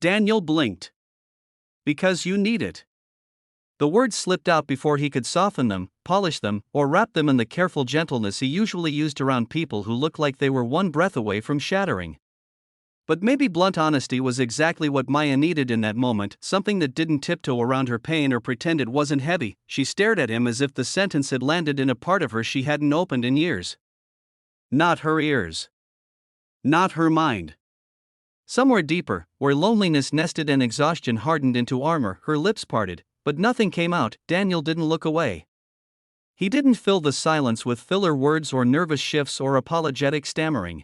Daniel blinked. Because you need it. The words slipped out before he could soften them, polish them, or wrap them in the careful gentleness he usually used around people who looked like they were one breath away from shattering. But maybe blunt honesty was exactly what Maya needed in that moment, something that didn't tiptoe around her pain or pretend it wasn't heavy. She stared at him as if the sentence had landed in a part of her she hadn't opened in years. Not her ears. Not her mind. Somewhere deeper, where loneliness nested and exhaustion hardened into armor, her lips parted, but nothing came out. Daniel didn't look away. He didn't fill the silence with filler words or nervous shifts or apologetic stammering.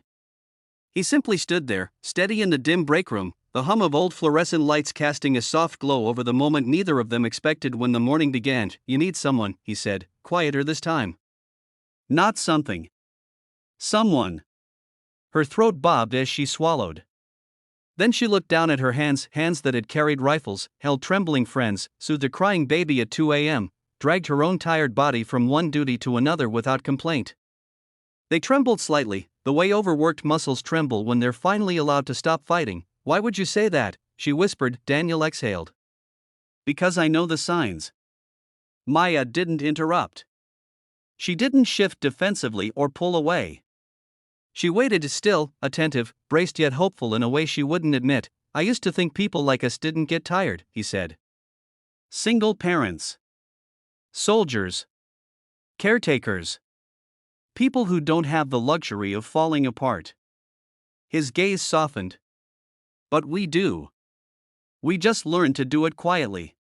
He simply stood there, steady in the dim break room, the hum of old fluorescent lights casting a soft glow over the moment neither of them expected when the morning began. You need someone, he said, quieter this time. Not something. Someone. Her throat bobbed as she swallowed. Then she looked down at her hands that had carried rifles, held trembling friends, soothed a crying baby at 2 a.m., dragged her own tired body from one duty to another without complaint. They trembled slightly, the way overworked muscles tremble when they're finally allowed to stop fighting. Why would you say that? She whispered. Daniel exhaled. Because I know the signs. Maya didn't interrupt. She didn't shift defensively or pull away. She waited still, attentive, braced yet hopeful in a way she wouldn't admit. I used to think people like us didn't get tired, he said. Single parents. Soldiers. Caretakers. People who don't have the luxury of falling apart. His gaze softened. But we do. We just learned to do it quietly.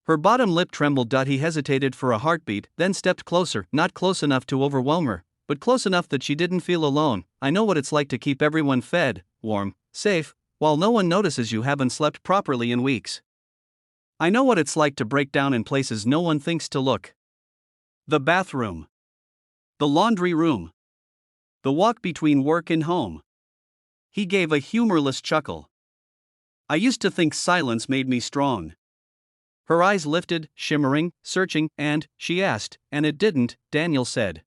Her bottom lip trembled. He hesitated for a heartbeat, then stepped closer, not close enough to overwhelm her, but close enough that she didn't feel alone. I know what it's like to keep everyone fed, warm, safe, while no one notices you haven't slept properly in weeks. I know what it's like to break down in places no one thinks to look. The bathroom. The laundry room. The walk between work and home. He gave a humorless chuckle. I used to think silence made me strong. Her eyes lifted, shimmering, searching, and, she asked, and it didn't, Daniel said.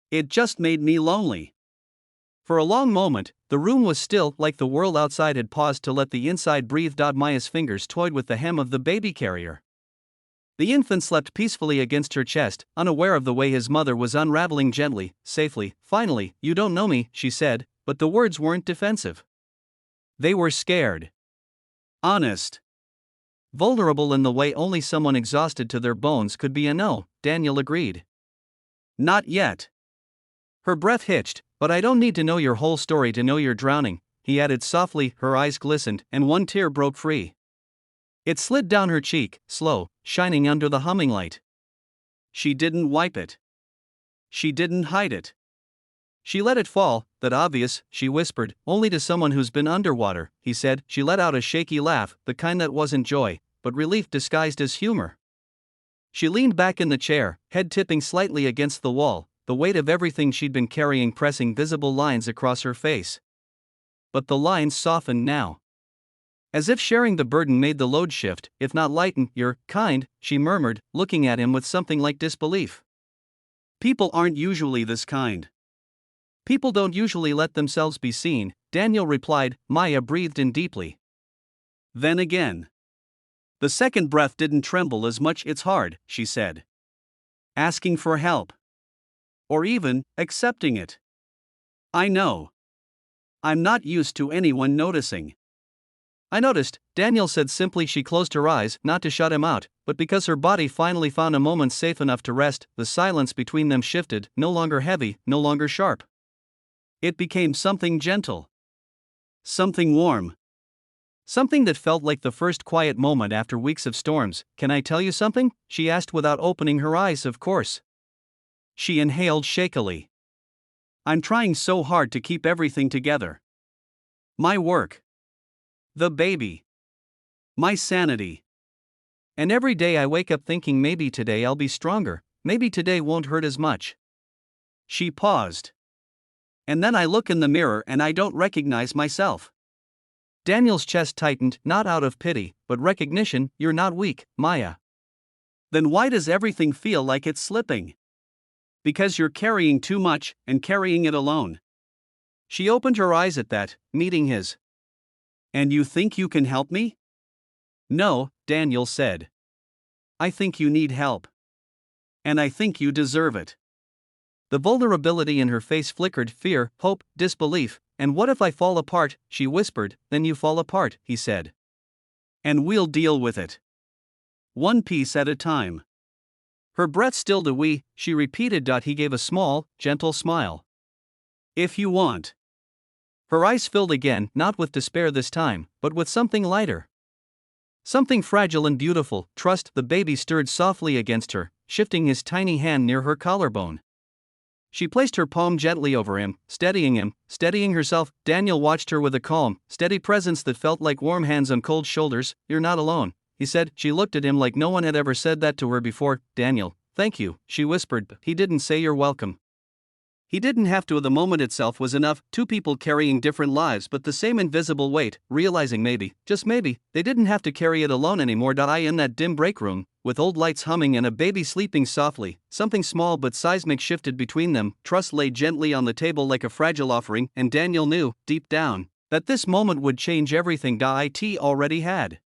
It just made me lonely. For a long moment, the room was still, like the world outside had paused to let the inside breathe. Maya's fingers toyed with the hem of the baby carrier. The infant slept peacefully against her chest, unaware of the way his mother was unraveling gently, safely. Finally, you don't know me, she said, but the words weren't defensive. They were scared. Honest. Vulnerable in the way only someone exhausted to their bones could be. No, Daniel agreed. Not yet. Her breath hitched. But I don't need to know your whole story to know you're drowning, he added softly. Her eyes glistened, and one tear broke free. It slid down her cheek, slow, shining under the humming light. She didn't wipe it. She didn't hide it. She let it fall. That obvious, she whispered, only to someone who's been underwater, he said. She let out a shaky laugh, the kind that wasn't joy, but relief disguised as humor. She leaned back in the chair, head tipping slightly against the wall, the weight of everything she'd been carrying pressing visible lines across her face. But the lines softened now. As if sharing the burden made the load shift, if not lighten. You're kind, she murmured, looking at him with something like disbelief. People aren't usually this kind. People don't usually let themselves be seen, Daniel replied. Maya breathed in deeply. Then again. The second breath didn't tremble as much. It's hard, she said. Asking for help. Or even, accepting it. I know. I'm not used to anyone noticing. I noticed, Daniel said simply. She closed her eyes, not to shut him out, but because her body finally found a moment safe enough to rest. The silence between them shifted, no longer heavy, no longer sharp. It became something gentle. Something warm. Something that felt like the first quiet moment after weeks of storms. Can I tell you something? She asked without opening her eyes. Of course. She inhaled shakily. I'm trying so hard to keep everything together. My work. The baby. My sanity. And every day I wake up thinking maybe today I'll be stronger, maybe today won't hurt as much. She paused. And then I look in the mirror and I don't recognize myself. Daniel's chest tightened, not out of pity, but recognition. You're not weak, Maya. Then why does everything feel like it's slipping? Because you're carrying too much, and carrying it alone. She opened her eyes at that, meeting his. And you think you can help me? No, Daniel said. I think you need help. And I think you deserve it. The vulnerability in her face flickered fear, hope, disbelief. And what if I fall apart? She whispered. Then you fall apart, he said. And we'll deal with it. One piece at a time. Her breath stilled a wee, she repeated. He gave a small, gentle smile. If you want. Her eyes filled again, not with despair this time, but with something lighter. Something fragile and beautiful. Trust. The baby stirred softly against her, shifting his tiny hand near her collarbone. She placed her palm gently over him, steadying herself. Daniel watched her with a calm, steady presence that felt like warm hands on cold shoulders. You're not alone, he said. She looked at him like no one had ever said that to her before. Daniel, thank you, she whispered. He didn't say you're welcome. He didn't have to. The moment itself was enough. Two people carrying different lives but the same invisible weight, realizing maybe, just maybe, they didn't have to carry it alone anymore. In that dim break room, with old lights humming and a baby sleeping softly, something small but seismic shifted between them. Trust lay gently on the table like a fragile offering, and Daniel knew, deep down, that this moment would change everything. It already had.